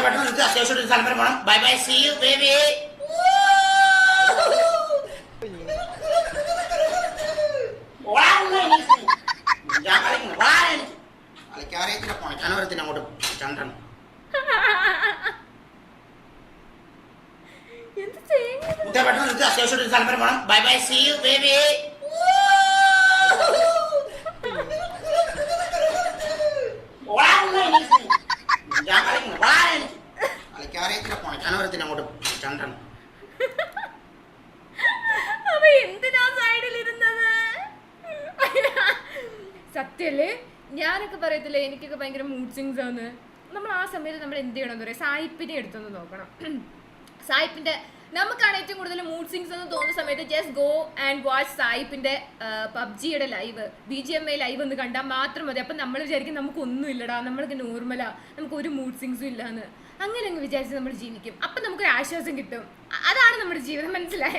പെട്ടെന്ന് നിർത്തി അത്യാവശ്യം ഒരു സ്ഥലം വരെ പോണം. Bye bye, see you baby. കളിക്കാറിയത്തില്ല, പൊണക്കാനവരത്തിന് അങ്ങോട്ട് ചണ്ടൻ. പെട്ടെന്ന് നിർത്തി അത്യാവശ്യം ഒരു സ്ഥലം വരെ പോണം. Bye bye, see you baby. കളിക്കാറിയത്തില്ല, പൊണക്കാനവരത്തിന് അങ്ങോട്ട് ചണ്ടൻ. സത്യല്ലേ, ഞാനൊക്കെ പറയത്തില്ലേ എനിക്കൊക്കെ ഭയങ്കര മൂഡ് സ്വിങ്സ് ആണ്. നമ്മൾ ആ സമയത്ത് നമ്മൾ എന്ത് ചെയ്യണം എന്ന് പറയാം, സായിപ്പിനെ എടുത്തൊന്ന് നോക്കണം. സായിപ്പിന്റെ നമുക്കാണ് ഏറ്റവും കൂടുതൽ മൂഡ് സ്വിങ്സ് എന്ന് തോന്നുന്ന സമയത്ത് ജസ്റ്റ് ഗോ ആൻഡ് വാച്ച് സായിപ്പിന്റെ പബ്ജിയുടെ ലൈവ്, BGMI ലൈവ് ഒന്ന് കണ്ടാൽ മാത്രം മതി. അപ്പം നമ്മൾ വിചാരിക്കും നമുക്കൊന്നും ഇല്ലടാ, നമ്മൾക്ക് നോർമലാ, നമുക്ക് ഒരു മൂഡ് സ്വിങ്സും ഇല്ലാന്ന്. അങ്ങനെ അങ്ങ് വിചാരിച്ച് നമ്മൾ ജീവിക്കും. അപ്പം നമുക്കൊരു ആശ്വാസം കിട്ടും. അതാണ് നമ്മുടെ ജീവിതം, മനസ്സിലായ?